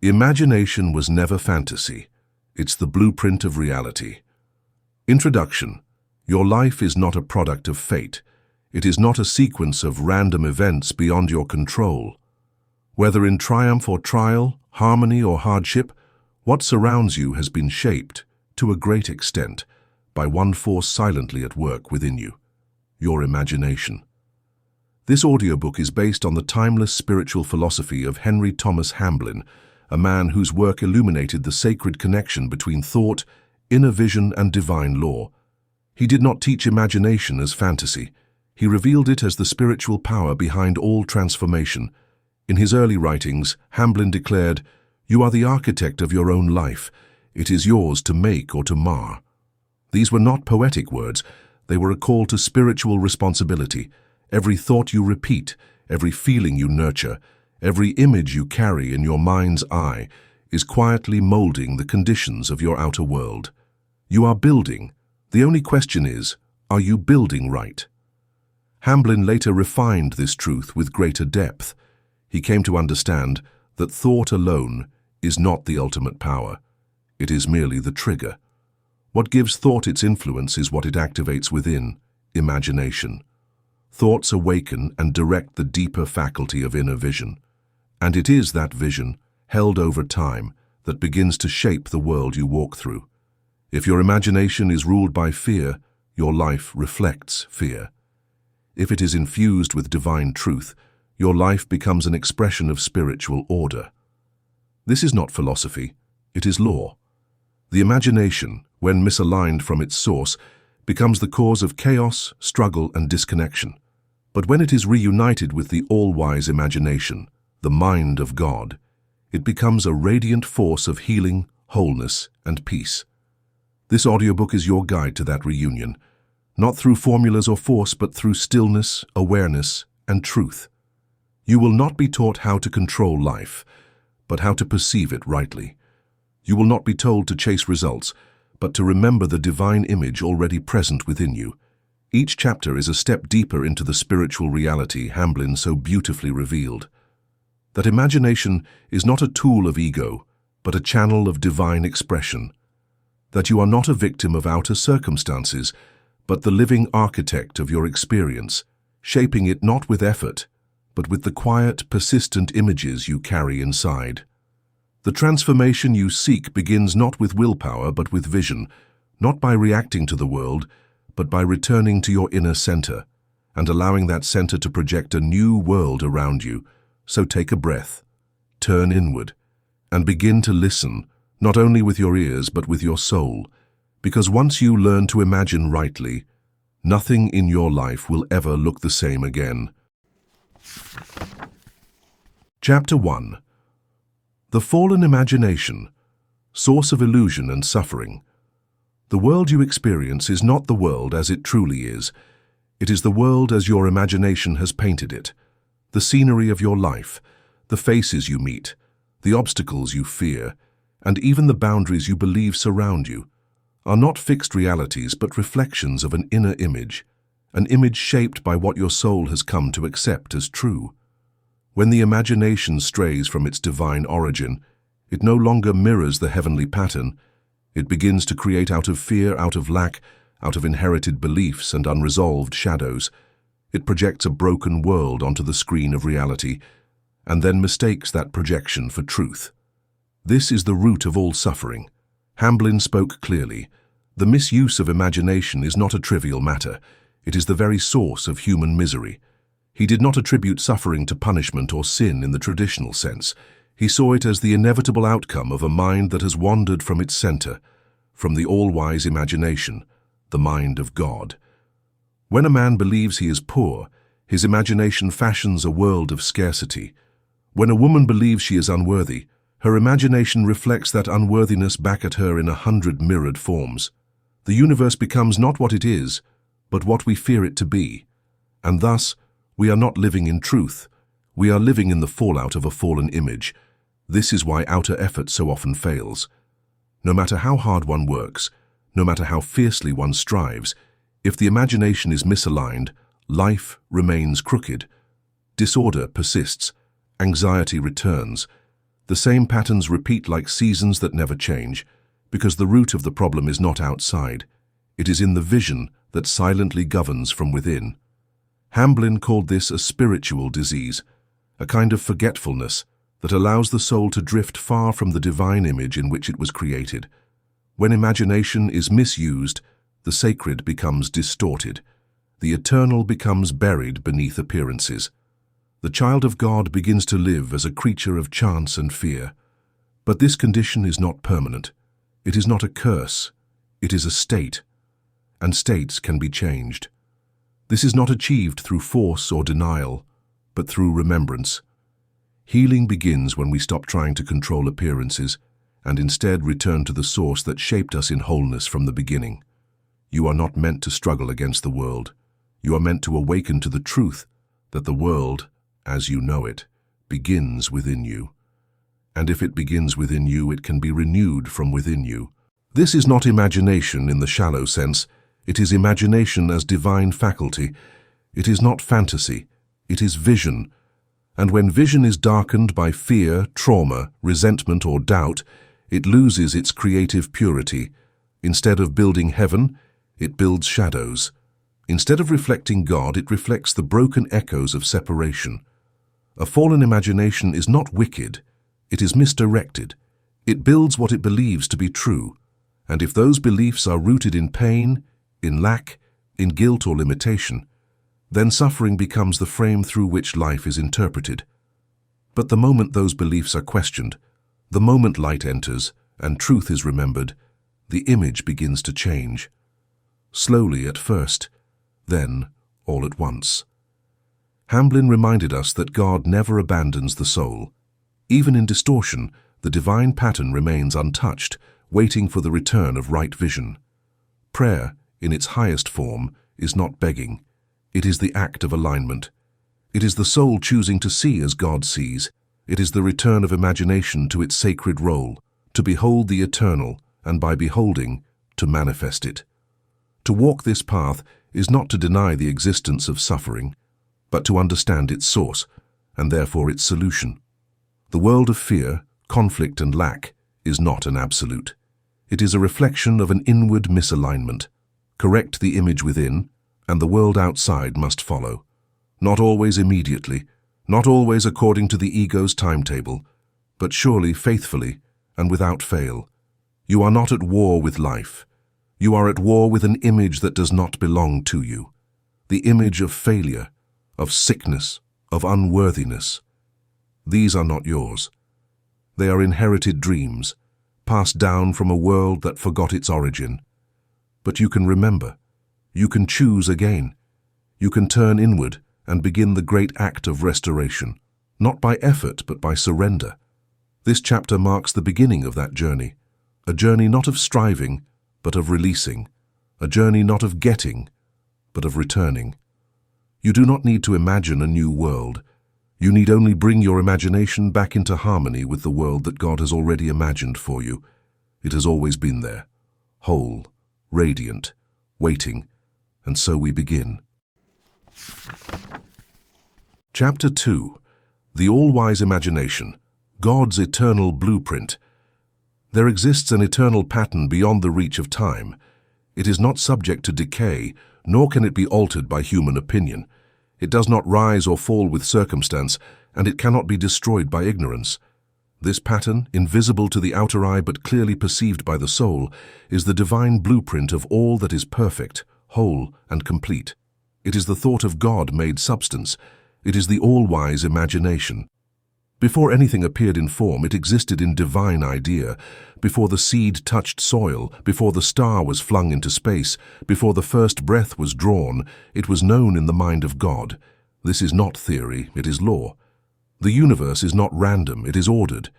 Imagination was never fantasy. It's the blueprint of reality. Introduction. Your life is not a product of fate. It is not a sequence of random events beyond your control. Whether in triumph or trial, harmony or hardship, what surrounds you has been shaped, to a great extent, by one force silently at work within you: your imagination. This audiobook is based on the timeless spiritual philosophy of Henry Thomas Hamblin, a man whose work illuminated the sacred connection between thought, inner vision, and divine law. He did not teach imagination as fantasy. He revealed it as the spiritual power behind all transformation. In his early writings, Hamblin declared, "You are the architect of your own life. It is yours to make or to mar." These were not poetic words. They were a call to spiritual responsibility. Every thought you repeat, every feeling you nurture, every image you carry in your mind's eye is quietly molding the conditions of your outer world. You are building. The only question is, are you building right? Hamblin later refined this truth with greater depth. He came to understand that thought alone is not the ultimate power. It is merely the trigger. What gives thought its influence is what it activates within: imagination. Thoughts awaken and direct the deeper faculty of inner vision. And it is that vision, held over time, that begins to shape the world you walk through. If your imagination is ruled by fear, your life reflects fear. If it is infused with divine truth, your life becomes an expression of spiritual order. This is not philosophy, it is law. The imagination, when misaligned from its source, becomes the cause of chaos, struggle, and disconnection. But when it is reunited with the all-wise imagination, the mind of God, it becomes a radiant force of healing, wholeness, and peace. This audiobook is your guide to that reunion, not through formulas or force, but through stillness, awareness, and truth. You will not be taught how to control life, but how to perceive it rightly. You will not be told to chase results, but to remember the divine image already present within you. Each chapter is a step deeper into the spiritual reality Hamblin so beautifully revealed. That imagination is not a tool of ego, but a channel of divine expression. That you are not a victim of outer circumstances, but the living architect of your experience, shaping it not with effort, but with the quiet, persistent images you carry inside. The transformation you seek begins not with willpower, but with vision, not by reacting to the world, but by returning to your inner center, and allowing that center to project a new world around you. So take a breath, turn inward, and begin to listen, not only with your ears, but with your soul, because once you learn to imagine rightly, nothing in your life will ever look the same again. Chapter 1. The Fallen Imagination, Source of Illusion and Suffering. The world you experience is not the world as it truly is. It is the world as your imagination has painted it. The scenery of your life, the faces you meet, the obstacles you fear, and even the boundaries you believe surround you, are not fixed realities but reflections of an inner image, an image shaped by what your soul has come to accept as true. When the imagination strays from its divine origin, it no longer mirrors the heavenly pattern. It begins to create out of fear, out of lack, out of inherited beliefs and unresolved shadows. It projects a broken world onto the screen of reality, and then mistakes that projection for truth. This is the root of all suffering. Hamblin spoke clearly. The misuse of imagination is not a trivial matter. It is the very source of human misery. He did not attribute suffering to punishment or sin in the traditional sense. He saw it as the inevitable outcome of a mind that has wandered from its center, from the all-wise imagination, the mind of God. When a man believes he is poor, his imagination fashions a world of scarcity. When a woman believes she is unworthy, her imagination reflects that unworthiness back at her in 100 mirrored forms. The universe becomes not what it is, but what we fear it to be. And thus, we are not living in truth. We are living in the fallout of a fallen image. This is why outer effort so often fails. No matter how hard one works, no matter how fiercely one strives, if the imagination is misaligned, life remains crooked. Disorder persists, anxiety returns. The same patterns repeat like seasons that never change, because the root of the problem is not outside. It is in the vision that silently governs from within. Hamblin called this a spiritual disease, a kind of forgetfulness that allows the soul to drift far from the divine image in which it was created. When imagination is misused, the sacred becomes distorted. The eternal becomes buried beneath appearances. The child of God begins to live as a creature of chance and fear. But this condition is not permanent. It is not a curse. It is a state. And states can be changed. This is not achieved through force or denial, but through remembrance. Healing begins when we stop trying to control appearances and instead return to the source that shaped us in wholeness from the beginning. You are not meant to struggle against the world. You are meant to awaken to the truth that the world, as you know it, begins within you. And if it begins within you, it can be renewed from within you. This is not imagination in the shallow sense. It is imagination as divine faculty. It is not fantasy. It is vision. And when vision is darkened by fear, trauma, resentment, or doubt, it loses its creative purity. Instead of building heaven, it builds shadows. Instead of reflecting God, it reflects the broken echoes of separation. A fallen imagination is not wicked. It is misdirected. It builds what it believes to be true. And if those beliefs are rooted in pain, in lack, in guilt or limitation, then suffering becomes the frame through which life is interpreted. But the moment those beliefs are questioned, the moment light enters and truth is remembered, the image begins to change. Slowly at first, then all at once. Hamblin reminded us that God never abandons the soul. Even in distortion, the divine pattern remains untouched, waiting for the return of right vision. Prayer, in its highest form, is not begging. It is the act of alignment. It is the soul choosing to see as God sees. It is the return of imagination to its sacred role, to behold the eternal, and by beholding, to manifest it. To walk this path is not to deny the existence of suffering, but to understand its source, and therefore its solution. The world of fear, conflict, and lack is not an absolute. It is a reflection of an inward misalignment. Correct the image within, and the world outside must follow. Not always immediately, not always according to the ego's timetable, but surely faithfully and without fail. You are not at war with life. You are at war with an image that does not belong to you. The image of failure, of sickness, of unworthiness. These are not yours. They are inherited dreams, passed down from a world that forgot its origin. But you can remember. You can choose again. You can turn inward and begin the great act of restoration, not by effort but by surrender. This chapter marks the beginning of that journey, a journey not of striving, but of releasing, a journey not of getting, but of returning. You do not need to imagine a new world. You need only bring your imagination back into harmony with the world that God has already imagined for you. It has always been there, whole, radiant, waiting, and so we begin. Chapter 2. The All-Wise Imagination, God's Eternal Blueprint. There exists an eternal pattern beyond the reach of time. It is not subject to decay, nor can it be altered by human opinion. It does not rise or fall with circumstance, and it cannot be destroyed by ignorance. This pattern, invisible to the outer eye but clearly perceived by the soul, is the divine blueprint of all that is perfect, whole, and complete. It is the thought of God made substance. It is the all-wise imagination. Before anything appeared in form, it existed in divine idea. Before the seed touched soil, before the star was flung into space, before the first breath was drawn, it was known in the mind of God. This is not theory, it is law. The universe is not random, it is ordered.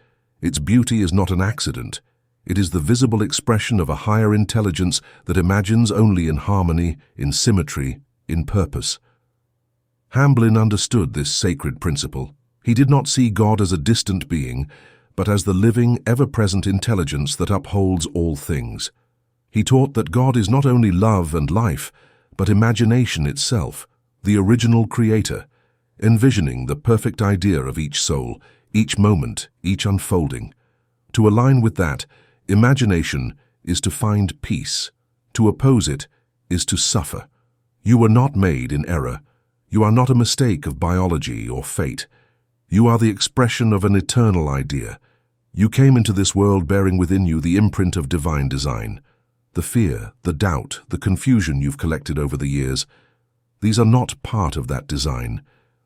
Its beauty is not an accident. It is the visible expression of a higher intelligence that imagines only in harmony, in symmetry, in purpose. Hamblin understood this sacred principle. He did not see God as a distant being, but as the living, ever-present intelligence that upholds all things. He taught that God is not only love and life, but imagination itself, the original creator, envisioning the perfect idea of each soul. each moment, each unfolding. To align with that, imagination is to find peace. To oppose it is to suffer. You were not made in error. You are not a mistake of biology or fate. You are the expression of an eternal idea. You came into this world bearing within you the imprint of divine design. The fear, the doubt, the confusion you've collected over the years, these are not part of that design.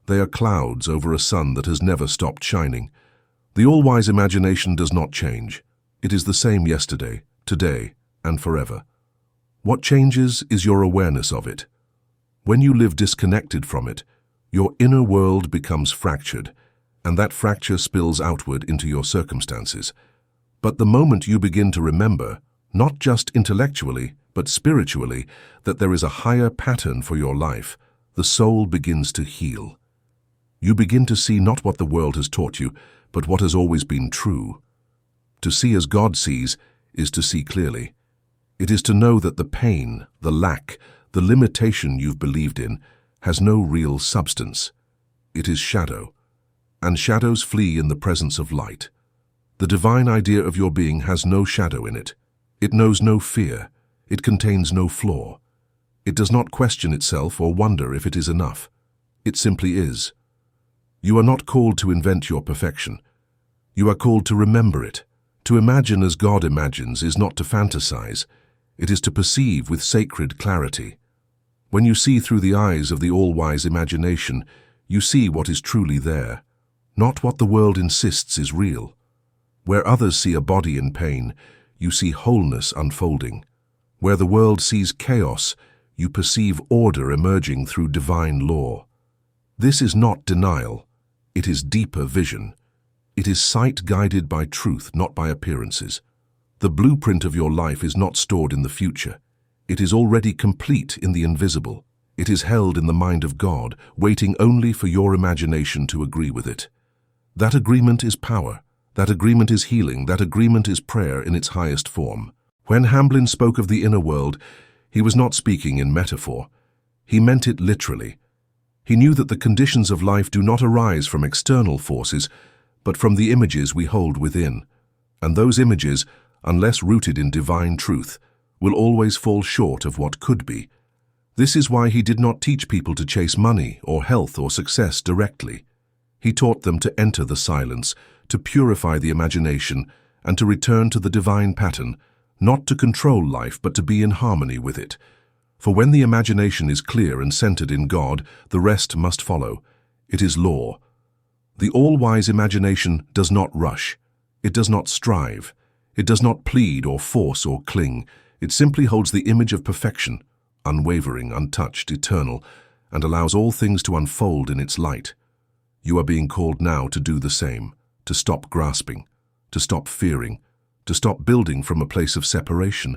They are clouds over a sun that has never stopped shining. The all-wise imagination does not change. It is the same yesterday, today, and forever. What changes is your awareness of it. When you live disconnected from it, your inner world becomes fractured, and that fracture spills outward into your circumstances. But the moment you begin to remember, not just intellectually, but spiritually, that there is a higher pattern for your life, the soul begins to heal. You begin to see not what the world has taught you, but what has always been true. To see as God sees is to see clearly. It is to know that the pain, the lack, the limitation you've believed in has no real substance. It is shadow, and shadows flee in the presence of light. The divine idea of your being has no shadow in it. It knows no fear. It contains no flaw. It does not question itself or wonder if it is enough. It simply is. You are not called to invent your perfection. You are called to remember it. To imagine as God imagines is not to fantasize. It is to perceive with sacred clarity. When you see through the eyes of the all-wise imagination, you see what is truly there, not what the world insists is real. Where others see a body in pain, you see wholeness unfolding. Where the world sees chaos, you perceive order emerging through divine law. This is not denial. It is deeper vision. It is sight guided by truth, not by appearances. The blueprint of your life is not stored in the future. It is already complete in the invisible. It is held in the mind of God, waiting only for your imagination to agree with it. That agreement is power. That agreement is healing. That agreement is prayer in its highest form. When Hamblin spoke of the inner world, he was not speaking in metaphor. He meant it literally. He knew that the conditions of life do not arise from external forces, but from the images we hold within. And those images, unless rooted in divine truth, will always fall short of what could be. This is why he did not teach people to chase money or health or success directly. He taught them to enter the silence, to purify the imagination, and to return to the divine pattern, not to control life but to be in harmony with it. For when the imagination is clear and centered in God, the rest must follow. It is law. The all-wise imagination does not rush. It does not strive. It does not plead or force or cling. It simply holds the image of perfection, unwavering, untouched, eternal, and allows all things to unfold in its light. You are being called now to do the same, to stop grasping, to stop fearing, to stop building from a place of separation,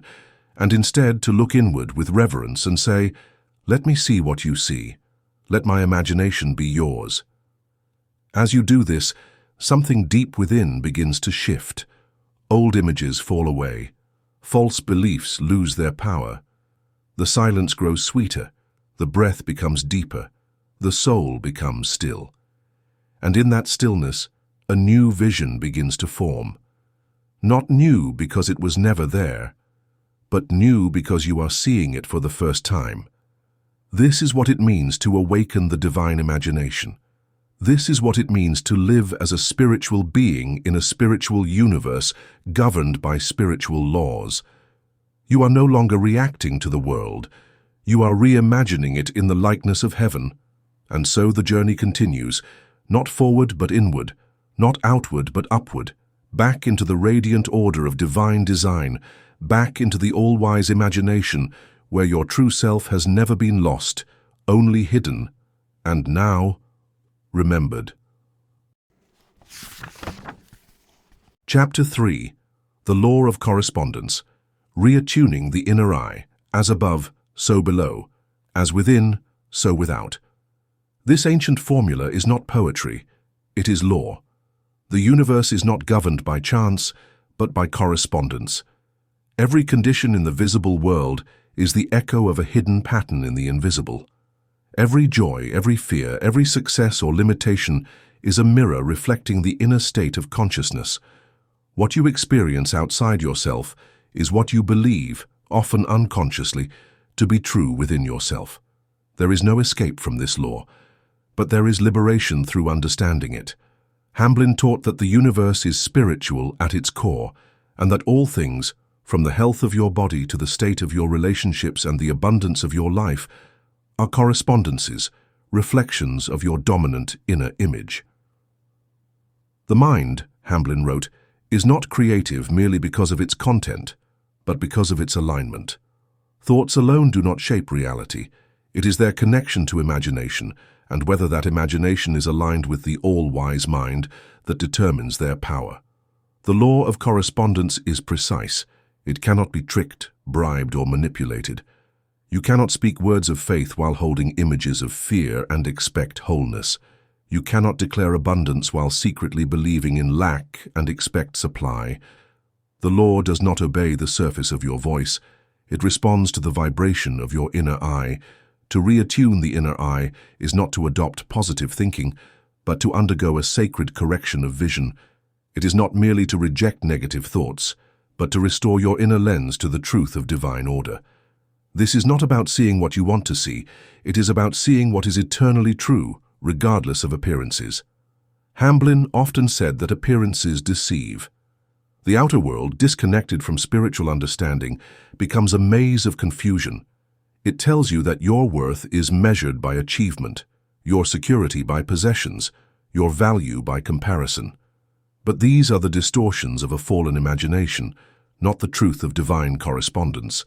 and instead to look inward with reverence and say, "Let me see what you see. Let my imagination be yours." As you do this, something deep within begins to shift. Old images fall away. False beliefs lose their power. The silence grows sweeter. The breath becomes deeper. The soul becomes still. And in that stillness, a new vision begins to form. Not new because it was never there, but new because you are seeing it for the first time. This is what it means to awaken the divine imagination. This is what it means to live as a spiritual being in a spiritual universe governed by spiritual laws. You are no longer reacting to the world. You are reimagining it in the likeness of heaven. And so the journey continues, not forward but inward, not outward but upward, back into the radiant order of divine design, back into the all-wise imagination where your true self has never been lost, only hidden, and now remembered. Chapter 3. The Law of Correspondence. Reattuning the inner eye, as above, so below, as within, so without. This ancient formula is not poetry, it is law. The universe is not governed by chance, but by correspondence. Every condition in the visible world is the echo of a hidden pattern in the invisible. Every joy, every fear, every success or limitation is a mirror reflecting the inner state of consciousness. What you experience outside yourself is what you believe, often unconsciously, to be true within yourself. There is no escape from this law, but there is liberation through understanding it. Hamblin taught that the universe is spiritual at its core, and that all things, from the health of your body to the state of your relationships and the abundance of your life, are correspondences, reflections of your dominant inner image. The mind, Hamblin wrote, is not creative merely because of its content, but because of its alignment. Thoughts alone do not shape reality. It is their connection to imagination, and whether that imagination is aligned with the all-wise mind, that determines their power. The law of correspondence is precise. It cannot be tricked, bribed, or manipulated. You cannot speak words of faith while holding images of fear and expect wholeness. You cannot declare abundance while secretly believing in lack and expect supply. The law does not obey the surface of your voice. It responds to the vibration of your inner eye. To reattune the inner eye is not to adopt positive thinking, but to undergo a sacred correction of vision. It is not merely to reject negative thoughts, but to restore your inner lens to the truth of divine order. This is not about seeing what you want to see. It is about seeing what is eternally true, regardless of appearances. Hamblin often said that appearances deceive. The outer world, disconnected from spiritual understanding, becomes a maze of confusion. It tells you that your worth is measured by achievement, your security by possessions, your value by comparison. But these are the distortions of a fallen imagination, not the truth of divine correspondence.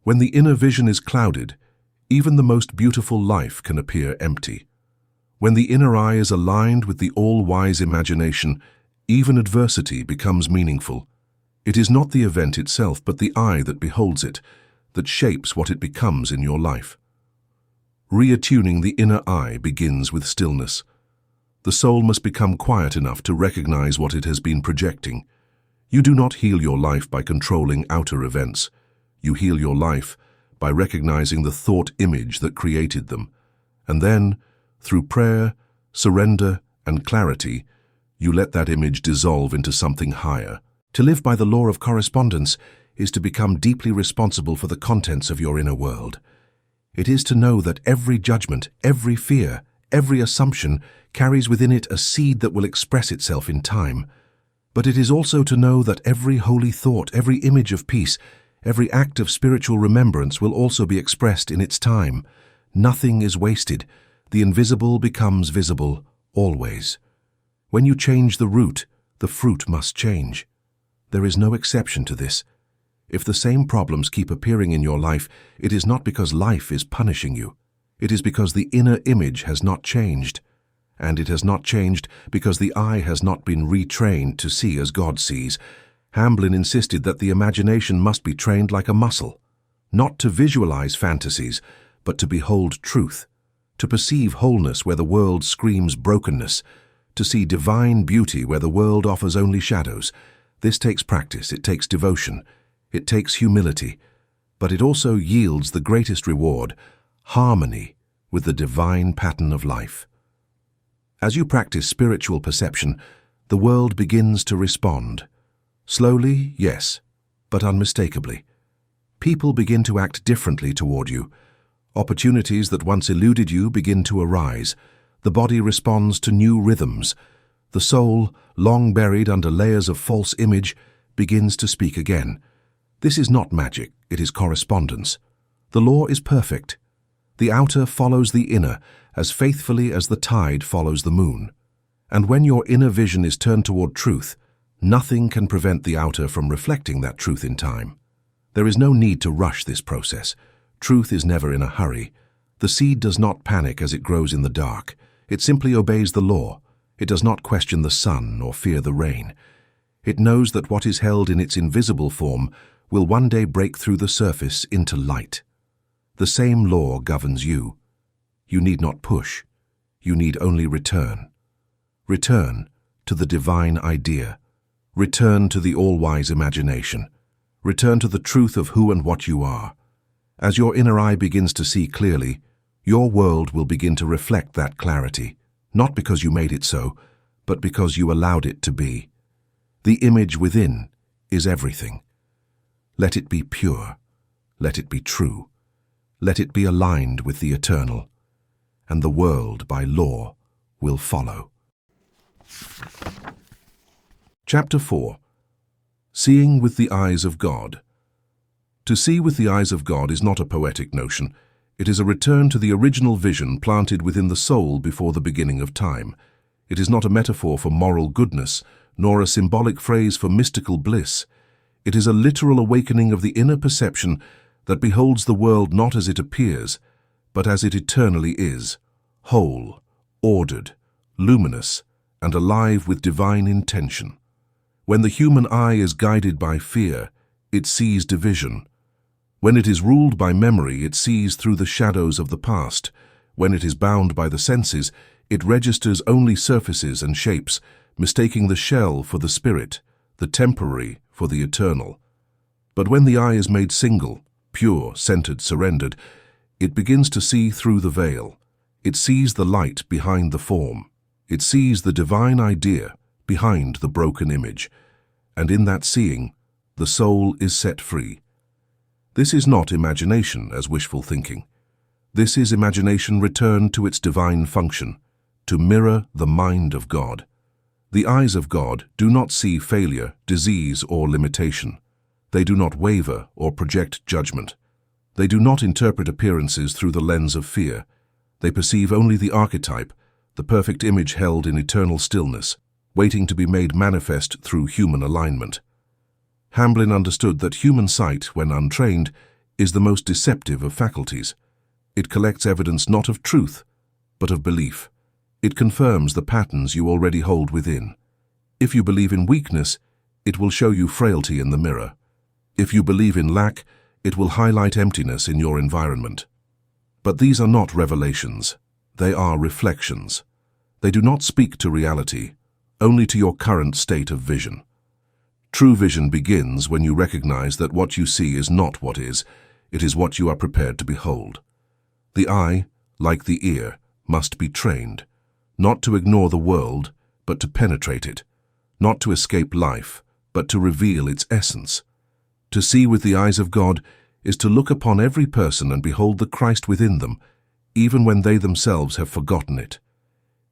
When the inner vision is clouded, even the most beautiful life can appear empty. When the inner eye is aligned with the all-wise imagination, even adversity becomes meaningful. It is not the event itself, but the eye that beholds it, that shapes what it becomes in your life. Reattuning the inner eye begins with stillness. The soul must become quiet enough to recognize what it has been projecting. You do not heal your life by controlling outer events. You heal your life by recognizing the thought image that created them. And then, through prayer, surrender, and clarity, you let that image dissolve into something higher. To live by the law of correspondence is to become deeply responsible for the contents of your inner world. It is to know that every judgment, every fear, every assumption carries within it a seed that will express itself in time. But it is also to know that every holy thought, every image of peace, every act of spiritual remembrance will also be expressed in its time. Nothing is wasted. The invisible becomes visible, always. When you change the root, the fruit must change. There is no exception to this. If the same problems keep appearing in your life, it is not because life is punishing you. It is because the inner image has not changed. And it has not changed because the eye has not been retrained to see as God sees. Hamblin insisted that the imagination must be trained like a muscle, not to visualize fantasies, but to behold truth, to perceive wholeness where the world screams brokenness, to see divine beauty where the world offers only shadows. This takes practice, it takes devotion, it takes humility, but it also yields the greatest reward, harmony with the divine pattern of life. As you practice spiritual perception, the world begins to respond. Slowly, yes, but unmistakably. People begin to act differently toward you. Opportunities that once eluded you begin to arise. The body responds to new rhythms. The soul, long buried under layers of false image, begins to speak again. This is not magic, it is correspondence. The law is perfect. The outer follows the inner as faithfully as the tide follows the moon. And when your inner vision is turned toward truth, nothing can prevent the outer from reflecting that truth in time. There is no need to rush this process. Truth is never in a hurry. The seed does not panic as it grows in the dark. It simply obeys the law. It does not question the sun or fear the rain. It knows that what is held in its invisible form will one day break through the surface into light. The same law governs you. You need not push. You need only return. Return to the divine idea. Return to the all-wise imagination. Return to the truth of who and what you are. As your inner eye begins to see clearly, your world will begin to reflect that clarity, not because you made it so, but because you allowed it to be. The image within is everything. Let it be pure. Let it be true. Let it be aligned with the eternal. And the world, by law, will follow. Chapter 4. Seeing with the Eyes of God. To see with the eyes of God is not a poetic notion. It is a return to the original vision planted within the soul before the beginning of time. It is not a metaphor for moral goodness, nor a symbolic phrase for mystical bliss. It is a literal awakening of the inner perception that beholds the world not as it appears, but as it eternally is, whole, ordered, luminous, and alive with divine intention. When the human eye is guided by fear, it sees division. When it is ruled by memory, it sees through the shadows of the past. When it is bound by the senses, it registers only surfaces and shapes, mistaking the shell for the spirit, the temporary for the eternal. But when the eye is made single, pure, centered, surrendered, it begins to see through the veil. It sees the light behind the form. It sees the divine idea behind the broken image. And in that seeing, the soul is set free. This is not imagination as wishful thinking. This is imagination returned to its divine function, to mirror the mind of God. The eyes of God do not see failure, disease, or limitation. They do not waver or project judgment. They do not interpret appearances through the lens of fear. They perceive only the archetype, the perfect image held in eternal stillness, waiting to be made manifest through human alignment. Hamblin understood that human sight, when untrained, is the most deceptive of faculties. It collects evidence not of truth, but of belief. It confirms the patterns you already hold within. If you believe in weakness, it will show you frailty in the mirror. If you believe in lack, it will highlight emptiness in your environment. But these are not revelations. They are reflections. They do not speak to reality, only to your current state of vision. True vision begins when you recognize that what you see is not what is, it is what you are prepared to behold. The eye, like the ear, must be trained, not to ignore the world, but to penetrate it, not to escape life, but to reveal its essence. To see with the eyes of God is to look upon every person and behold the Christ within them, even when they themselves have forgotten it.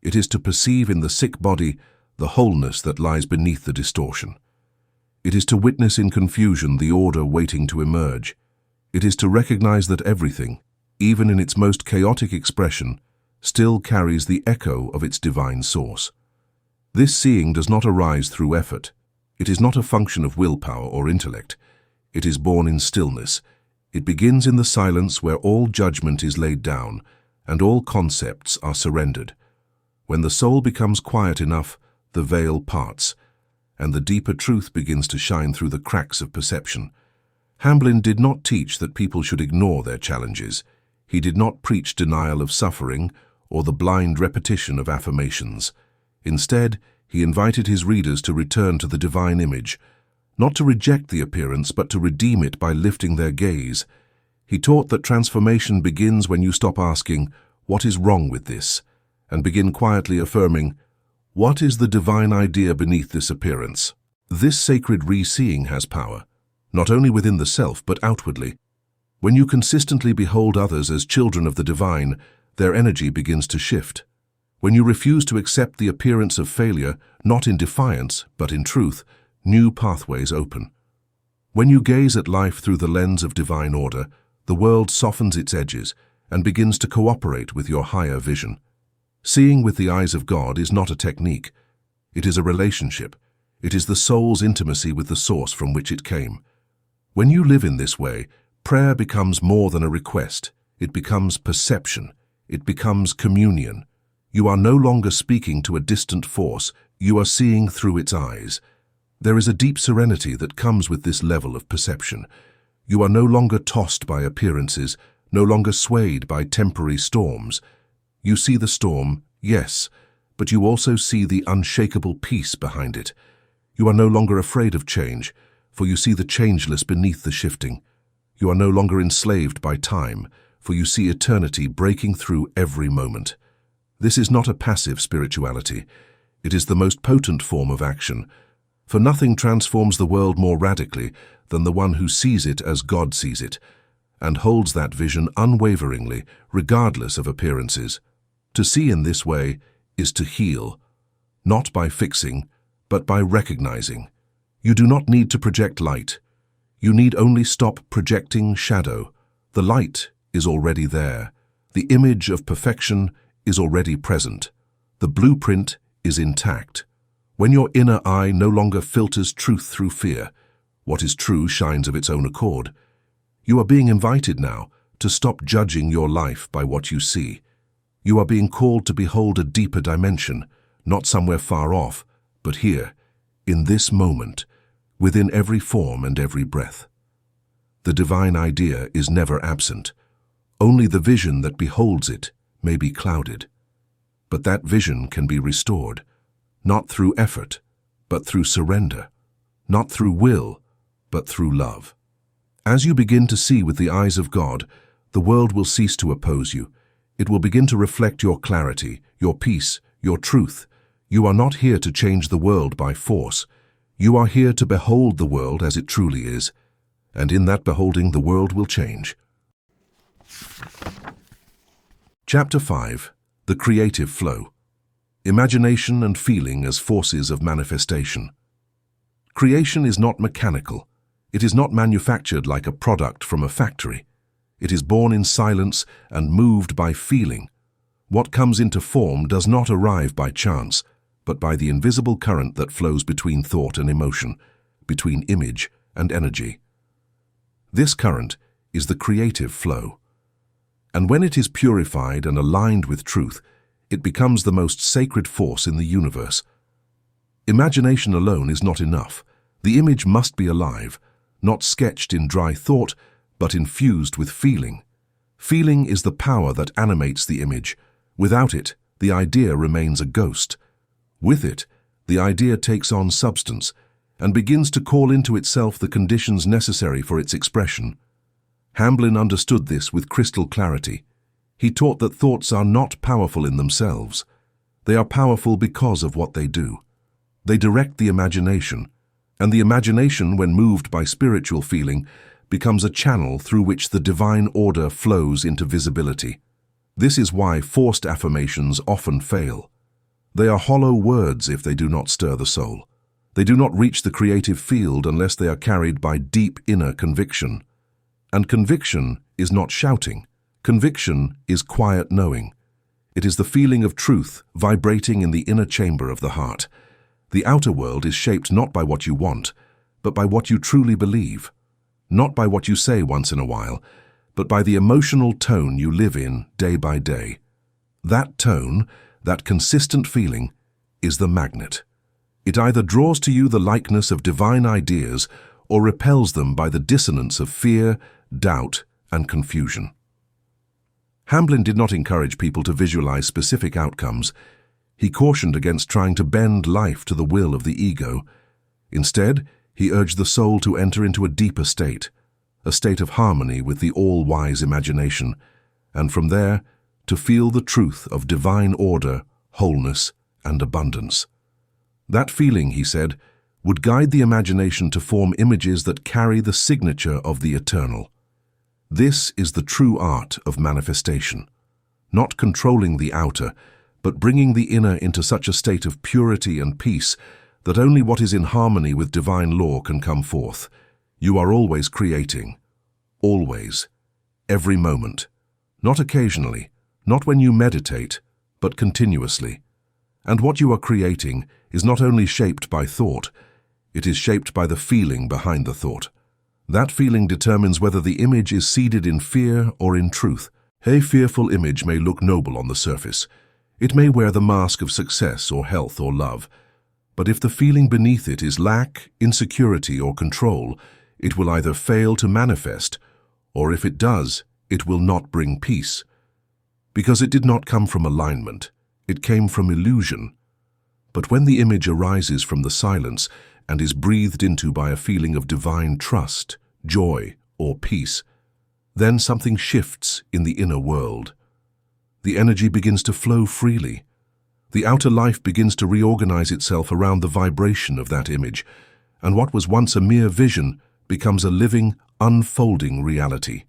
It is to perceive in the sick body the wholeness that lies beneath the distortion. It is to witness in confusion the order waiting to emerge. It is to recognize that everything, even in its most chaotic expression, still carries the echo of its divine source. This seeing does not arise through effort. It is not a function of willpower or intellect. It is born in stillness. It begins in the silence where all judgment is laid down and all concepts are surrendered. When the soul becomes quiet enough, the veil parts, and the deeper truth begins to shine through the cracks of perception. Hamblin did not teach that people should ignore their challenges. He did not preach denial of suffering or the blind repetition of affirmations. Instead, he invited his readers to return to the divine image, not to reject the appearance, but to redeem it by lifting their gaze. He taught that transformation begins when you stop asking, "What is wrong with this?" and begin quietly affirming, "What is the divine idea beneath this appearance?" This sacred re-seeing has power, not only within the self, but outwardly. When you consistently behold others as children of the divine, their energy begins to shift. When you refuse to accept the appearance of failure, not in defiance, but in truth, new pathways open. When you gaze at life through the lens of divine order, the world softens its edges and begins to cooperate with your higher vision. Seeing with the eyes of God is not a technique. It is a relationship. It is the soul's intimacy with the source from which it came. When you live in this way, prayer becomes more than a request. It becomes perception. It becomes communion. You are no longer speaking to a distant force. You are seeing through its eyes. There is a deep serenity that comes with this level of perception. You are no longer tossed by appearances, no longer swayed by temporary storms. You see the storm, yes, but you also see the unshakable peace behind it. You are no longer afraid of change, for you see the changeless beneath the shifting. You are no longer enslaved by time, for you see eternity breaking through every moment. This is not a passive spirituality. It is the most potent form of action, for nothing transforms the world more radically than the one who sees it as God sees it, and holds that vision unwaveringly, regardless of appearances. To see in this way is to heal, not by fixing, but by recognizing. You do not need to project light. You need only stop projecting shadow. The light is already there. The image of perfection is already present. The blueprint is intact. When your inner eye no longer filters truth through fear, what is true shines of its own accord. You are being invited now to stop judging your life by what you see. You are being called to behold a deeper dimension, not somewhere far off, but here, in this moment, within every form and every breath. The divine idea is never absent. Only the vision that beholds it may be clouded. But that vision can be restored, not through effort, but through surrender, not through will, but through love. As you begin to see with the eyes of God, the world will cease to oppose you. It will begin to reflect your clarity, your peace, your truth. You are not here to change the world by force. You are here to behold the world as it truly is, and in that beholding the world will change. Chapter 5. The Creative Flow. Imagination and feeling as forces of manifestation. Creation is not mechanical. It is not manufactured like a product from a factory. It is born in silence and moved by feeling. What comes into form does not arrive by chance, but by the invisible current that flows between thought and emotion, between image and energy. This current is the creative flow. And when it is purified and aligned with truth, it becomes the most sacred force in the universe. Imagination alone is not enough. The image must be alive, not sketched in dry thought, but infused with feeling. Feeling is the power that animates the image. Without it, the idea remains a ghost. With it, the idea takes on substance and begins to call into itself the conditions necessary for its expression. Hamblin understood this with crystal clarity. He taught that thoughts are not powerful in themselves. They are powerful because of what they do. They direct the imagination, and the imagination, when moved by spiritual feeling, becomes a channel through which the divine order flows into visibility. This is why forced affirmations often fail. They are hollow words if they do not stir the soul. They do not reach the creative field unless they are carried by deep inner conviction. And conviction is not shouting. Conviction is quiet knowing. It is the feeling of truth vibrating in the inner chamber of the heart. The outer world is shaped not by what you want, but by what you truly believe. Not by what you say once in a while, but by the emotional tone you live in day by day. That tone, that consistent feeling, is the magnet. It either draws to you the likeness of divine ideas or repels them by the dissonance of fear, doubt, and confusion. Hamblin did not encourage people to visualize specific outcomes. He cautioned against trying to bend life to the will of the ego. Instead, he urged the soul to enter into a deeper state, a state of harmony with the all-wise imagination, and from there, to feel the truth of divine order, wholeness, and abundance. That feeling, he said, would guide the imagination to form images that carry the signature of the eternal. This is the true art of manifestation, not controlling the outer, but bringing the inner into such a state of purity and peace that only what is in harmony with divine law can come forth. You are always creating. Always. Every moment. Not occasionally, not when you meditate, but continuously. And what you are creating is not only shaped by thought, it is shaped by the feeling behind the thought. That feeling determines whether the image is seeded in fear or in truth. A fearful image may look noble on the surface. It may wear the mask of success or health or love. But if the feeling beneath it is lack, insecurity, or control, it will either fail to manifest, or if it does, it will not bring peace. Because it did not come from alignment, it came from illusion. But when the image arises from the silence and is breathed into by a feeling of divine trust, joy, or peace, then something shifts in the inner world. The energy begins to flow freely. The outer life begins to reorganize itself around the vibration of that image, and what was once a mere vision becomes a living, unfolding reality.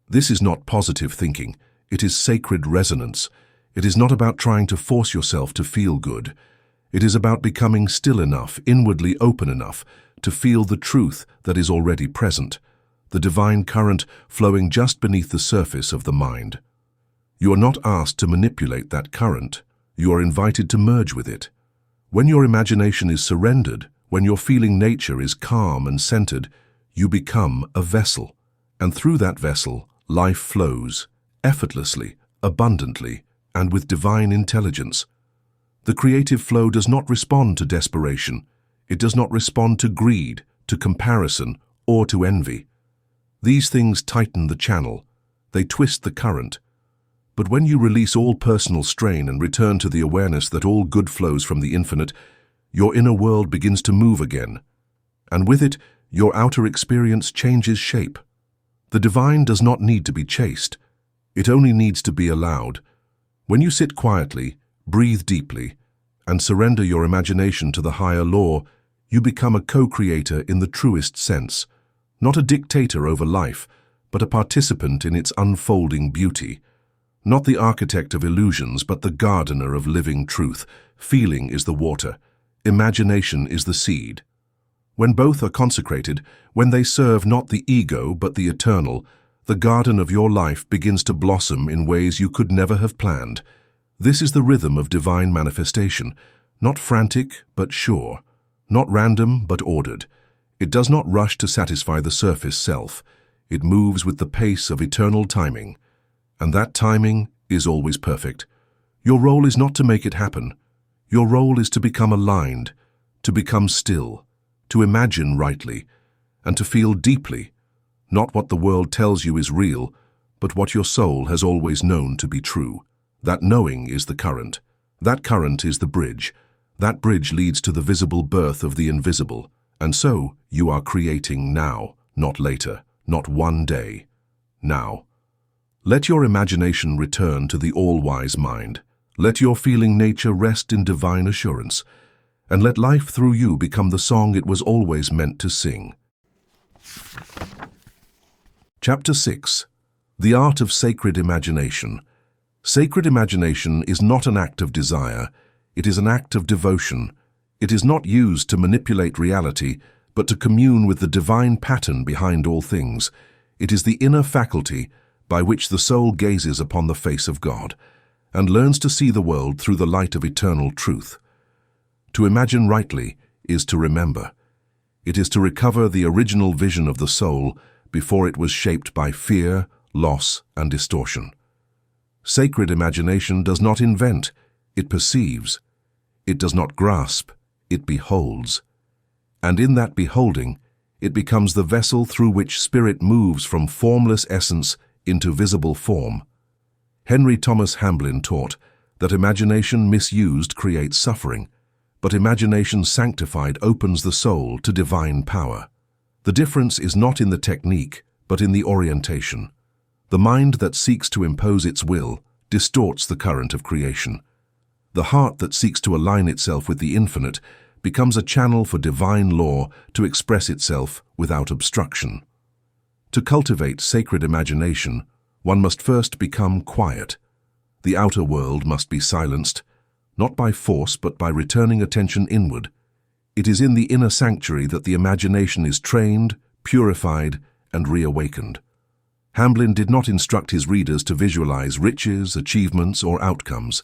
This is not positive thinking. It is sacred resonance. It is not about trying to force yourself to feel good. It is about becoming still enough, inwardly open enough, to feel the truth that is already present, the divine current flowing just beneath the surface of the mind. You are not asked to manipulate that current. You are invited to merge with it. When your imagination is surrendered, when your feeling nature is calm and centered, you become a vessel, and through that vessel, life flows, effortlessly, abundantly, and with divine intelligence. The creative flow does not respond to desperation. It does not respond to greed, to comparison, or to envy. These things tighten the channel. They twist the current. But when you release all personal strain and return to the awareness that all good flows from the infinite, your inner world begins to move again. And with it, your outer experience changes shape. The divine does not need to be chased. It only needs to be allowed. When you sit quietly, breathe deeply, and surrender your imagination to the higher law, you become a co-creator in the truest sense, not a dictator over life, but a participant in its unfolding beauty. Not the architect of illusions, but the gardener of living truth. Feeling is the water. Imagination is the seed. When both are consecrated, when they serve not the ego but the eternal, the garden of your life begins to blossom in ways you could never have planned. This is the rhythm of divine manifestation, not frantic but sure, not random but ordered. It does not rush to satisfy the surface self. It moves with the pace of eternal timing. And that timing is always perfect. Your role is not to make it happen. Your role is to become aligned, to become still, to imagine rightly, and to feel deeply, not what the world tells you is real, but what your soul has always known to be true. That knowing is the current. That current is the bridge. That bridge leads to the visible birth of the invisible. And so you are creating now, not later, not one day. Now. Let your imagination return to the all-wise mind. Let your feeling nature rest in divine assurance. And let life through you become the song it was always meant to sing. Chapter 6. The Art of Sacred Imagination. Sacred imagination is not an act of desire. It is an act of devotion. It is not used to manipulate reality, but to commune with the divine pattern behind all things. It is the inner faculty by which the soul gazes upon the face of God, and learns to see the world through the light of eternal truth. To imagine rightly is to remember. It is to recover the original vision of the soul before it was shaped by fear, loss, and distortion. Sacred imagination does not invent, it perceives. It does not grasp, it beholds. And in that beholding, it becomes the vessel through which spirit moves from formless essence into visible form. Henry Thomas Hamblin taught that imagination misused creates suffering, but imagination sanctified opens the soul to divine power. The difference is not in the technique, but in the orientation. The mind that seeks to impose its will distorts the current of creation. The heart that seeks to align itself with the infinite becomes a channel for divine law to express itself without obstruction. To cultivate sacred imagination, one must first become quiet. The outer world must be silenced, not by force but by returning attention inward. It is in the inner sanctuary that the imagination is trained, purified, and reawakened. Hamblin did not instruct his readers to visualize riches, achievements, or outcomes.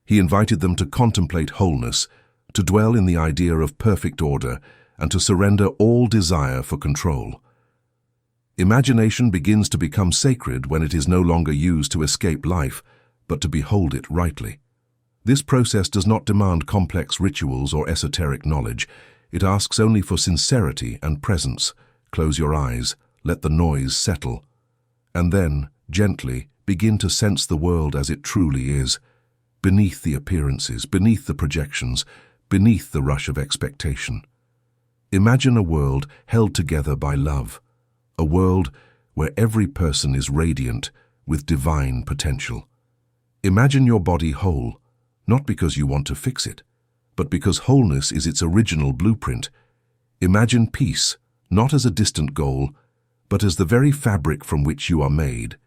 He invited them to contemplate wholeness, to dwell in the idea of perfect order, and to surrender all desire for control. Imagination begins to become sacred when it is no longer used to escape life, but to behold it rightly. This process does not demand complex rituals or esoteric knowledge. It asks only for sincerity and presence. Close your eyes, let the noise settle, and then, gently, begin to sense the world as it truly is, beneath the appearances, beneath the projections, beneath the rush of expectation. Imagine a world held together by love, a world where every person is radiant with divine potential. Imagine your body whole, not because you want to fix it, but because wholeness is its original blueprint. Imagine peace, not as a distant goal, but as the very fabric from which you are made.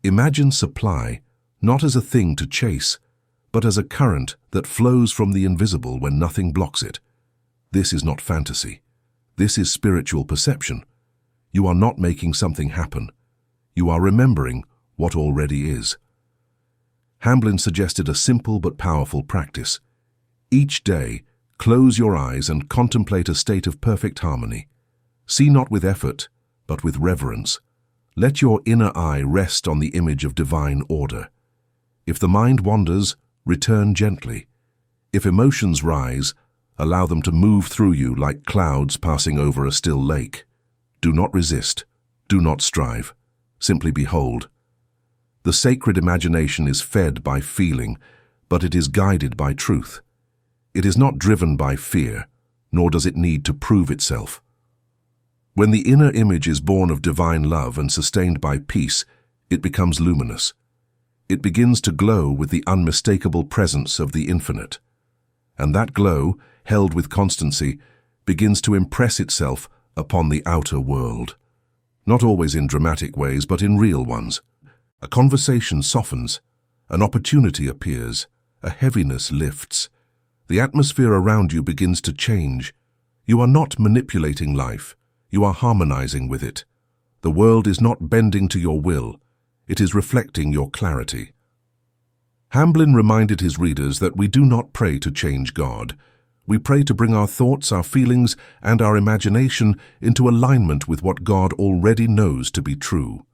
Imagine supply, not as a thing to chase, but as a current that flows from the invisible when nothing blocks it. This is not fantasy. This is spiritual perception. You are not making something happen. You are remembering what already is. Hamblin suggested a simple but powerful practice. Each day, close your eyes and contemplate a state of perfect harmony. See not with effort, but with reverence. Let your inner eye rest on the image of divine order. If the mind wanders, return gently. If emotions rise, allow them to move through you like clouds passing over a still lake. Do not resist. Do not strive. Simply behold. The sacred imagination is fed by feeling, but it is guided by truth. It is not driven by fear, nor does it need to prove itself. When the inner image is born of divine love and sustained by peace, it becomes luminous. It begins to glow with the unmistakable presence of the infinite. And that glow, held with constancy, begins to impress itself upon the outer world. Not always in dramatic ways, but in real ones. A conversation softens, an opportunity appears, a heaviness lifts. The atmosphere around you begins to change. You are not manipulating life, you are harmonizing with it. The world is not bending to your will, it is reflecting your clarity. Hamblin reminded his readers that we do not pray to change God. We pray to bring our thoughts, our feelings, and our imagination into alignment with what God already knows to be true.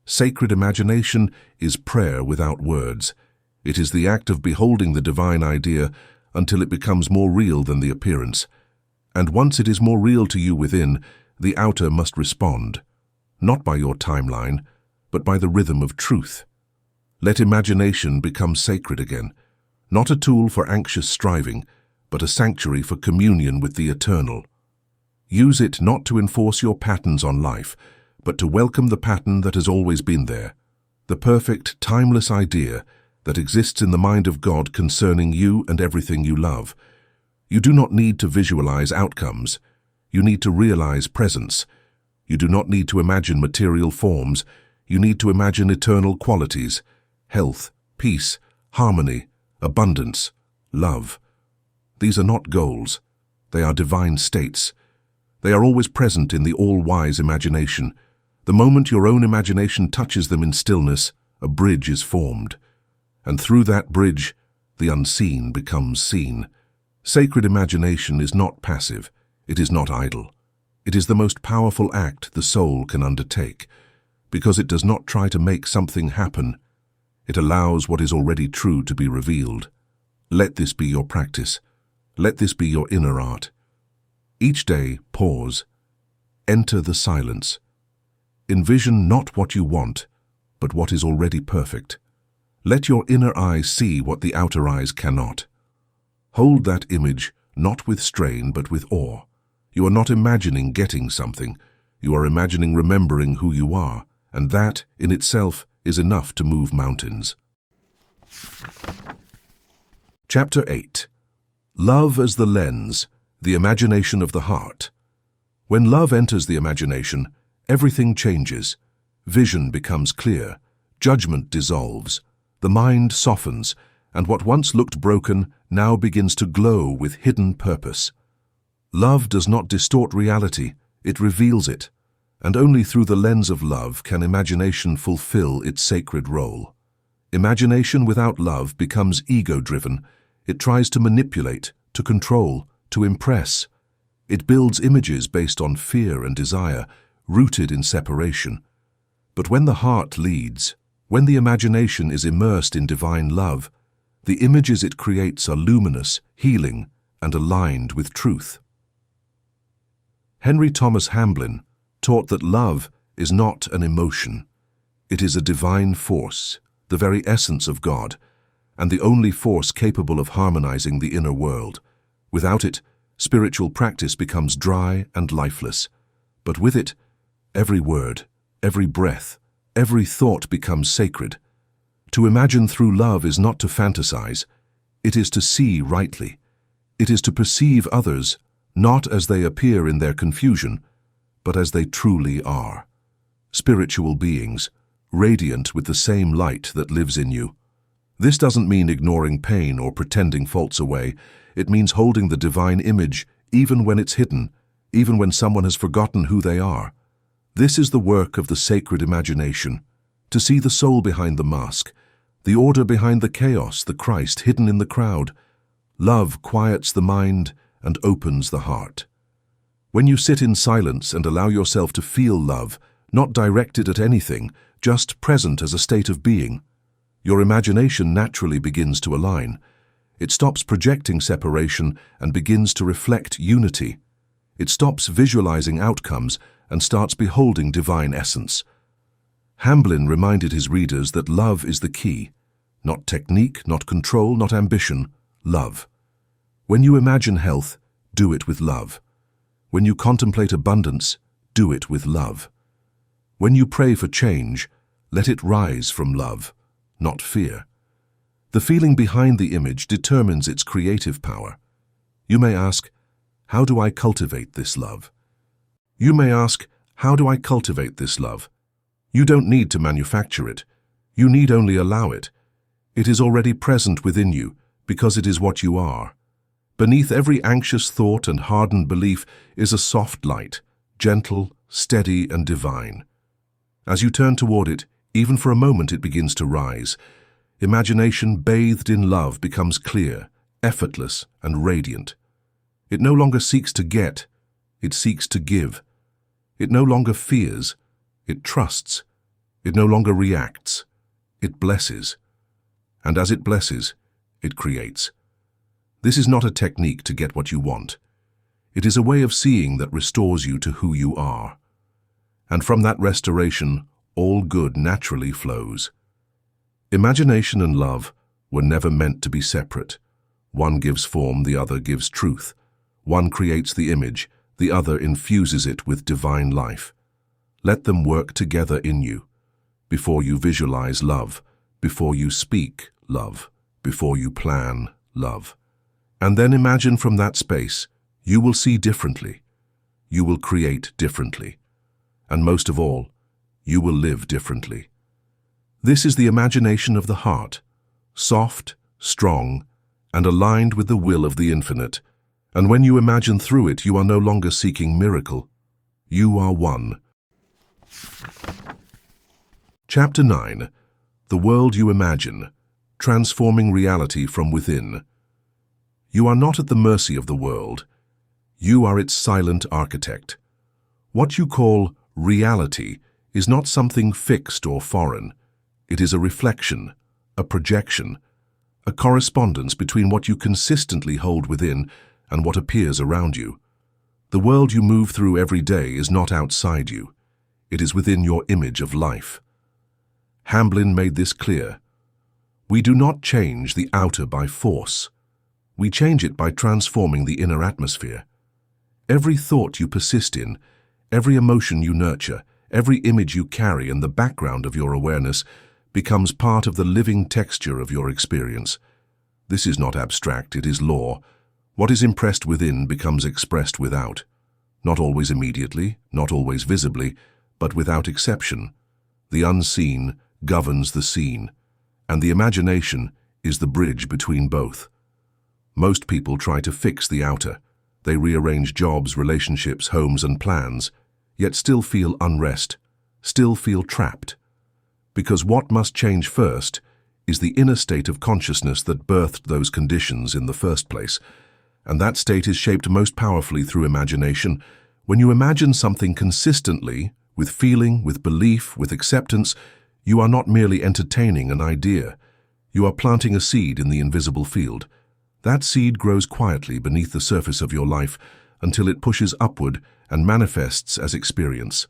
Sacred imagination is prayer without words. It is the act of beholding the divine idea until it becomes more real than the appearance. And once it is more real to you within, the outer must respond, not by your timeline, but by the rhythm of truth. Let imagination become sacred again, not a tool for anxious striving, but a sanctuary for communion with the eternal. Use it not to enforce your patterns on life, but to welcome the pattern that has always been there, the perfect, timeless idea that exists in the mind of God concerning you and everything you love. You do not need to visualize outcomes. You need to realize presence. You do not need to imagine material forms. You need to imagine eternal qualities: health, peace, harmony, abundance, love. These are not goals. They are divine states. They are always present in the all-wise imagination. The moment your own imagination touches them in stillness, a bridge is formed. And through that bridge, the unseen becomes seen. Sacred imagination is not passive. It is not idle. It is the most powerful act the soul can undertake, because it does not try to make something happen. It allows what is already true to be revealed. Let this be your practice. Let this be your inner art. Each day, pause. Enter the silence. Envision not what you want, but what is already perfect. Let your inner eyes see what the outer eyes cannot. Hold that image, not with strain, but with awe. You are not imagining getting something. You are imagining remembering who you are, and that, in itself, is enough to move mountains. Chapter 8. Love as the lens, the imagination of the heart. When love enters the imagination, everything changes. Vision becomes clear. Judgment dissolves. The mind softens, and what once looked broken now begins to glow with hidden purpose. Love does not distort reality, it reveals it, and only through the lens of love can imagination fulfill its sacred role. Imagination without love becomes ego-driven. It tries to manipulate, to control, to impress. It builds images based on fear and desire, rooted in separation. But when the heart leads, when the imagination is immersed in divine love, the images it creates are luminous, healing, and aligned with truth. Henry Thomas Hamblin taught that love is not an emotion. It is a divine force, the very essence of God, and the only force capable of harmonizing the inner world. Without it, spiritual practice becomes dry and lifeless. But with it, every word, every breath, every thought becomes sacred. To imagine through love is not to fantasize. It is to see rightly. It is to perceive others, not as they appear in their confusion, but as they truly are. Spiritual beings, radiant with the same light that lives in you. This doesn't mean ignoring pain or pretending faults away. It means holding the divine image even when it's hidden, even when someone has forgotten who they are. This is the work of the sacred imagination, to see the soul behind the mask, the order behind the chaos, the Christ hidden in the crowd. Love quiets the mind and opens the heart. When you sit in silence and allow yourself to feel love, not directed at anything, just present as a state of being, your imagination naturally begins to align. It stops projecting separation and begins to reflect unity. It stops visualizing outcomes and starts beholding divine essence. Hamblin reminded his readers that love is the key. Not technique, not control, not ambition, love. When you imagine health, do it with love. When you contemplate abundance, do it with love. When you pray for change, let it rise from love, not fear. The feeling behind the image determines its creative power. You may ask, how do I cultivate this love? You may ask, how do I cultivate this love? You don't need to manufacture it. You need only allow it. It is already present within you because it is what you are. Beneath every anxious thought and hardened belief is a soft light, gentle, steady, and divine. As you turn toward it, even for a moment it begins to rise. Imagination bathed in love becomes clear, effortless, and radiant. It no longer seeks to get, it seeks to give. It no longer fears, it trusts. It no longer reacts, it blesses. And as it blesses, it creates. This is not a technique to get what you want. It is a way of seeing that restores you to who you are. And from that restoration, all good naturally flows. Imagination and love were never meant to be separate. One gives form, the other gives truth. One creates the image, the other infuses it with divine life. Let them work together in you. Before you visualize love, before you speak love, before you plan love. And then imagine from that space, you will see differently. You will create differently. And most of all, you will live differently. This is the imagination of the heart, soft, strong, and aligned with the will of the infinite. And when you imagine through it, you are no longer seeking miracle. You are one. Chapter 9. The World You Imagine, Transforming Reality from Within. You are not at the mercy of the world. You are its silent architect. What you call reality is not something fixed or foreign. It is a reflection, a projection, a correspondence between what you consistently hold within and what appears around you. The world you move through every day is not outside you. It is within your image of life. Hamblin made this clear. We do not change the outer by force. We change it by transforming the inner atmosphere. Every thought you persist in, every emotion you nurture, every image you carry in the background of your awareness becomes part of the living texture of your experience. This is not abstract, it is law. What is impressed within becomes expressed without. Not always immediately, not always visibly, but without exception. The unseen governs the seen, and the imagination is the bridge between both. Most people try to fix the outer. They rearrange jobs, relationships, homes, and plans, yet still feel unrest, still feel trapped. Because what must change first is the inner state of consciousness that birthed those conditions in the first place. And that state is shaped most powerfully through imagination. When you imagine something consistently, with feeling, with belief, with acceptance, you are not merely entertaining an idea. You are planting a seed in the invisible field. That seed grows quietly beneath the surface of your life until it pushes upward and manifests as experience.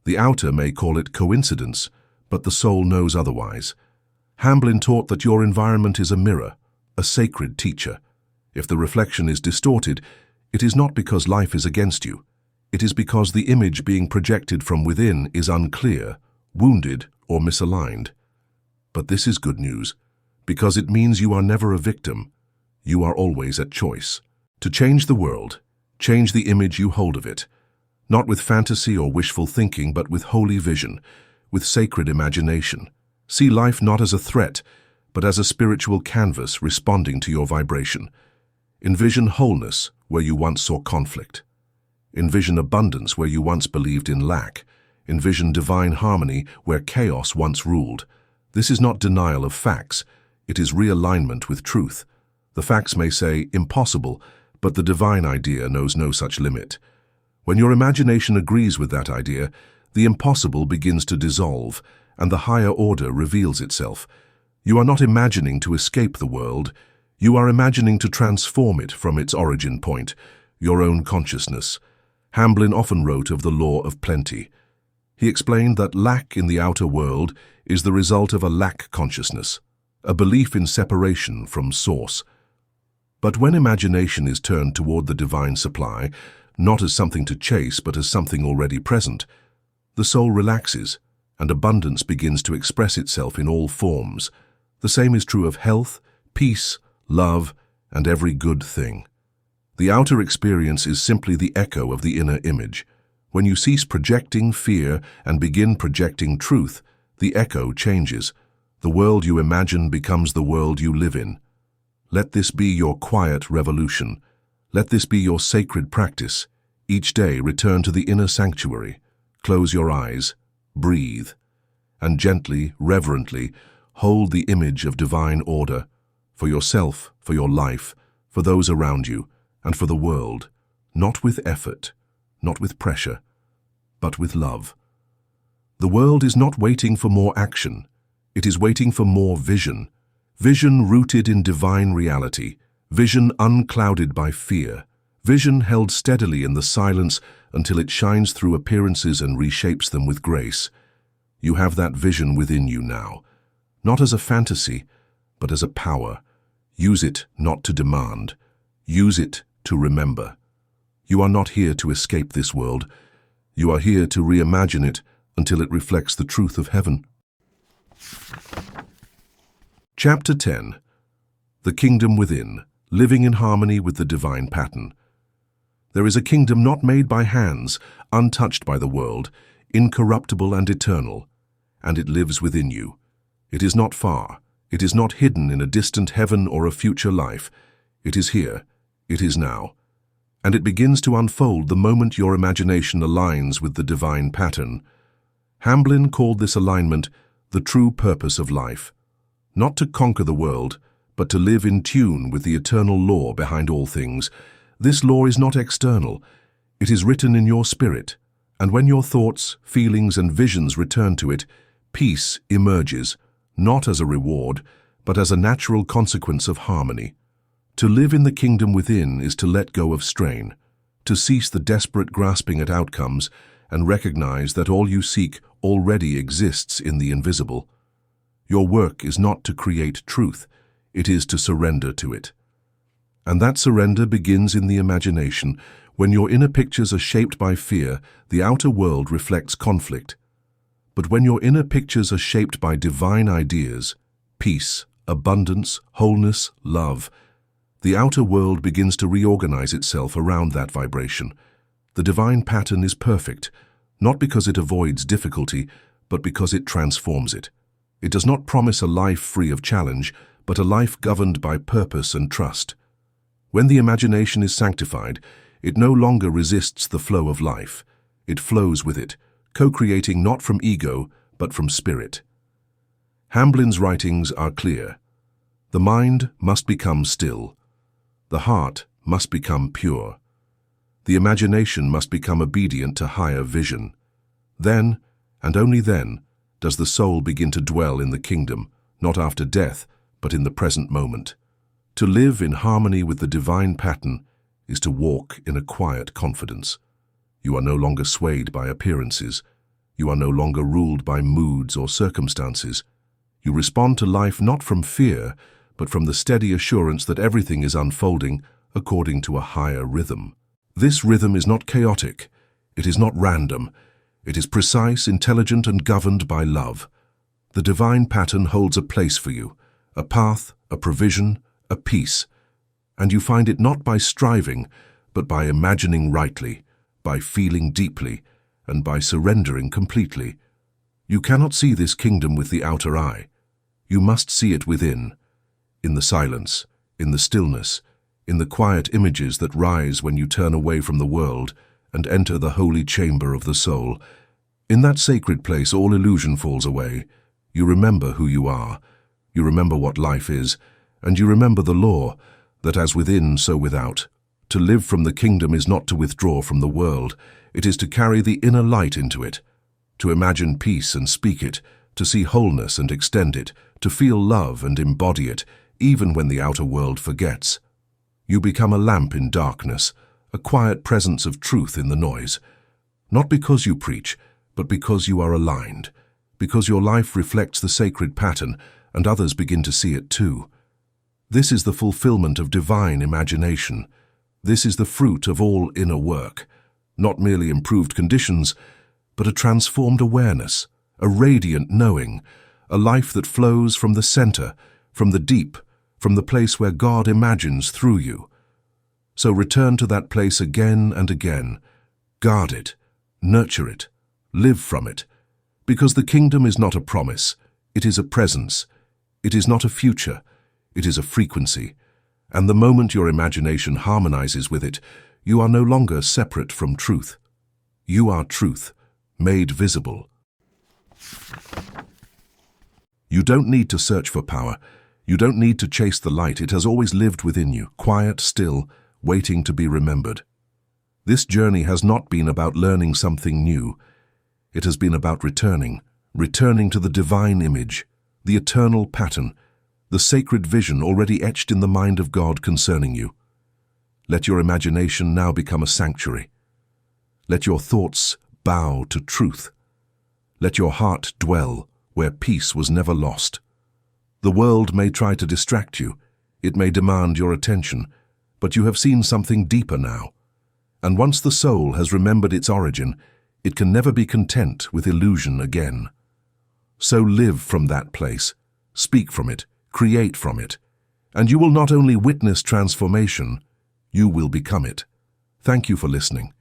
The outer may call it coincidence, but the soul knows otherwise. Hamblin taught that your environment is a mirror, a sacred teacher. If the reflection is distorted, it is not because life is against you. It is because the image being projected from within is unclear, wounded, or misaligned. But this is good news, because it means you are never a victim. you are always at choice. To change the world, change the image you hold of it, not with fantasy or wishful thinking, but with holy vision, with sacred imagination. See life not as a threat, but as a spiritual canvas responding to your vibration. Envision wholeness where you once saw conflict. Envision abundance where you once believed in lack. Envision divine harmony where chaos once ruled. This is not denial of facts, it is realignment with truth. The facts may say impossible, but the divine idea knows no such limit. When your imagination agrees with that idea, the impossible begins to dissolve, and the higher order reveals itself. You are not imagining to escape the world, you are imagining to transform it from its origin point, your own consciousness. Hamblin often wrote of the law of plenty. He explained that lack in the outer world is the result of a lack consciousness, a belief in separation from source. But when imagination is turned toward the divine supply, not as something to chase but as something already present, the soul relaxes and abundance begins to express itself in all forms. The same is true of health, peace, love, and every good thing. The outer experience is simply the echo of the inner image. When you cease projecting fear and begin projecting truth, the echo changes. The world you imagine becomes the world you live in. Let this be your quiet revolution. Let this be your sacred practice. Each day return to the inner sanctuary. Close your eyes, breathe, and gently, reverently, hold the image of divine order for yourself, for your life, for those around you, and for the world, not with effort, not with pressure, but with love. The world is not waiting for more action. It is waiting for more vision. Vision rooted in divine reality, vision unclouded by fear, vision held steadily in the silence until it shines through appearances and reshapes them with grace. You have that vision within you now, not as a fantasy, but as a power. Use it not to demand. Use it to remember. You are not here to escape this world. You are here to reimagine it until it reflects the truth of heaven. Chapter 10. The Kingdom Within, Living in Harmony with the Divine Pattern. There is a kingdom not made by hands, untouched by the world, incorruptible and eternal, and it lives within you. It is not far. It is not hidden in a distant heaven or a future life. It is here. It is now. And it begins to unfold the moment your imagination aligns with the divine pattern. Hamblin called this alignment the true purpose of life. Not to conquer the world, but to live in tune with the eternal law behind all things. This law is not external. It is written in your spirit, and when your thoughts, feelings, and visions return to it, peace emerges, not as a reward, but as a natural consequence of harmony. To live in the kingdom within is to let go of strain, to cease the desperate grasping at outcomes, and recognize that all you seek already exists in the invisible. Your work is not to create truth, it is to surrender to it. And that surrender begins in the imagination. When your inner pictures are shaped by fear, the outer world reflects conflict. But when your inner pictures are shaped by divine ideas, peace, abundance, wholeness, love, the outer world begins to reorganize itself around that vibration. The divine pattern is perfect, not because it avoids difficulty, but because it transforms it. It does not promise a life free of challenge, but a life governed by purpose and trust. When the imagination is sanctified, it no longer resists the flow of life. It flows with it, co-creating not from ego, but from spirit. Hamblin's writings are clear. The mind must become still. The heart must become pure. The imagination must become obedient to higher vision. Then, and only then, does the soul begin to dwell in the kingdom, not after death, but in the present moment. To live in harmony with the divine pattern is to walk in a quiet confidence. You are no longer swayed by appearances. You are no longer ruled by moods or circumstances. You respond to life not from fear, but from the steady assurance that everything is unfolding according to a higher rhythm. This rhythm is not chaotic. It is not random. It is precise, intelligent, and governed by love. The divine pattern holds a place for you, a path, a provision, a peace. And you find it not by striving, but by imagining rightly, by feeling deeply, and by surrendering completely. You cannot see this kingdom with the outer eye. You must see it within, in the silence, in the stillness, in the quiet images that rise when you turn away from the world and enter the holy chamber of the soul. In that sacred place, all illusion falls away. You remember who you are, you remember what life is, and you remember the law, that as within, so without. To live from the kingdom is not to withdraw from the world, it is to carry the inner light into it, to imagine peace and speak it, to see wholeness and extend it, to feel love and embody it, even when the outer world forgets. You become a lamp in darkness, a quiet presence of truth in the noise. Not because you preach, but because you are aligned, because your life reflects the sacred pattern and others begin to see it too. This is the fulfillment of divine imagination. This is the fruit of all inner work, not merely improved conditions, but a transformed awareness, a radiant knowing, a life that flows from the center, from the deep, from the place where God imagines through you. So return to that place again and again. Guard it, nurture it, live from it, because the kingdom is not a promise, it is a presence. It is not a future, it is a frequency. And the moment your imagination harmonizes with it, you are no longer separate from truth. You are truth, made visible. You don't need to search for power. You don't need to chase the light. It has always lived within you, quiet, still, waiting to be remembered. This journey has not been about learning something new. It has been about returning to the divine image, the eternal pattern, the sacred vision already etched in the mind of God concerning you. Let your imagination now become a sanctuary. Let your thoughts bow to truth. Let your heart dwell where peace was never lost. The world may try to distract you. It may demand your attention, but you have seen something deeper now. And once the soul has remembered its origin, it can never be content with illusion again. So live from that place, speak from it, create from it, and you will not only witness transformation, you will become it. Thank you for listening.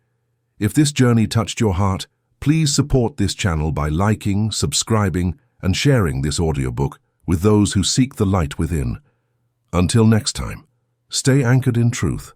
If this journey touched your heart, please support this channel by liking, subscribing, and sharing this audiobook with those who seek the light within. Until next time, stay anchored in truth.